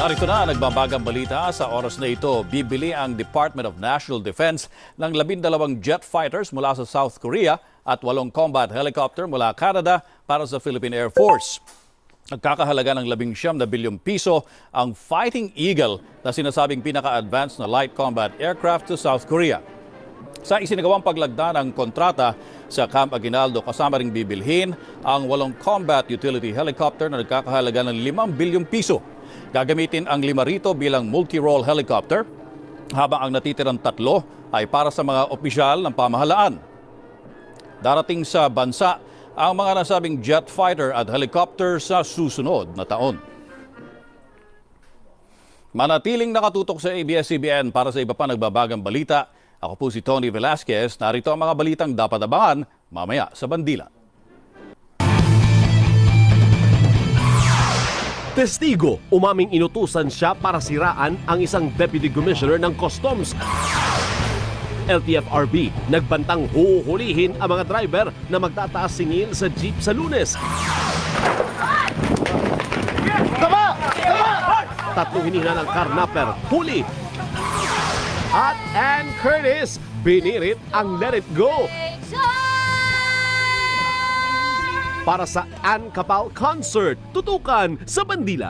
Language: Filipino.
Narito na nagbabagang balita sa oras na ito. Bibili ang Department of National Defense ng 12 jet fighters mula sa South Korea at 8 combat helicopter mula Canada para sa Philippine Air Force. Nagkakahalaga ng 19 bilyong piso ang Fighting Eagle na sinasabing pinaka-advanced na light combat aircraft sa South Korea. Sa isinagawang paglagda ng kontrata sa Camp Aguinaldo, kasama ring bibilhin ang 8 combat utility helicopter na nagkakahalaga ng 5 bilyong piso. Gagamitin ang 5 rito bilang multi-role helicopter, habang ang natitirang 3 ay para sa mga opisyal ng pamahalaan. Darating sa bansa ang mga nasabing jet fighter at helicopter sa susunod na taon. Manatiling nakatutok sa ABS-CBN para sa iba pa nagbabagang balita. Ako po si Tony Velasquez. Narito ang mga balitang dapat abangan mamaya sa Bandila. Testigo, umaming inutusan siya para siraan ang isang Deputy Commissioner ng Customs. LTFRB, nagbantang huhulihin ang mga driver na magtataas singil sa jeep sa Lunes. Tatlong hinihina ng carnapper, huli. At Ann Curtis, binirit ang Let It Go. Para sa Ann Capal Concert, tutukan sa Bandila.